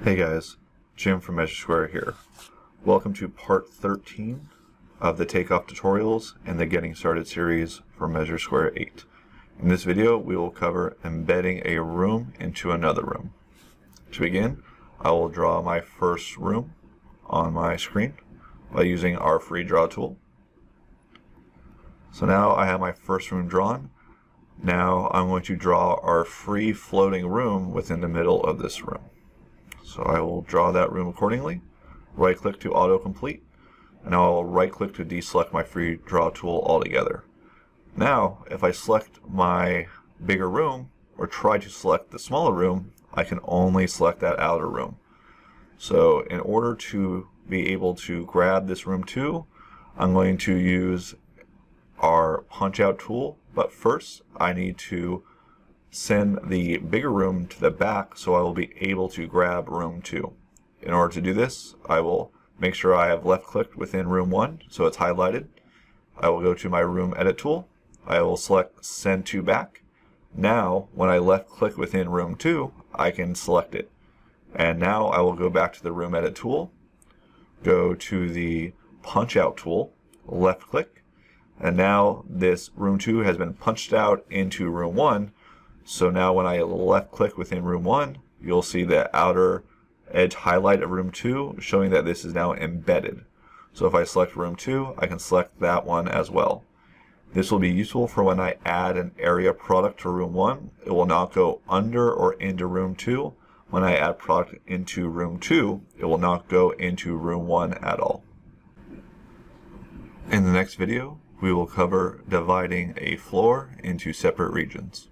Hey guys, Jim from MeasureSquare here. Welcome to part 13 of the Takeoff tutorials and the Getting Started series for MeasureSquare 8. In this video, we will cover embedding a room into another room. To begin, I will draw my first room on my screen by using our free draw tool. So now I have my first room drawn. Now I'm going to draw our free floating room within the middle of this room. So I will draw that room accordingly, right click to autocomplete, and I will right click to deselect my free draw tool altogether. Now, if I select my bigger room, or try to select the smaller room, I can only select that outer room. So in order to be able to grab this room too, I'm going to use our punch out tool, but first I need to send the bigger room to the back so I will be able to grab room 2. In order to do this, I will make sure I have left clicked within room 1 so it's highlighted. I will go to my room edit tool. I will select send to back. Now when I left click within room 2, I can select it. And now I will go back to the room edit tool, go to the punch out tool, left click, and now this room 2 has been punched out into room 1. So now when I left click within room 1, you'll see the outer edge highlight of room 2 showing that this is now embedded. So if I select room 2, I can select that one as well. This will be useful for when I add an area product to room 1. It will not go under or into room 2. When I add product into room 2, it will not go into room 1 at all. In the next video, we will cover dividing a floor into separate regions.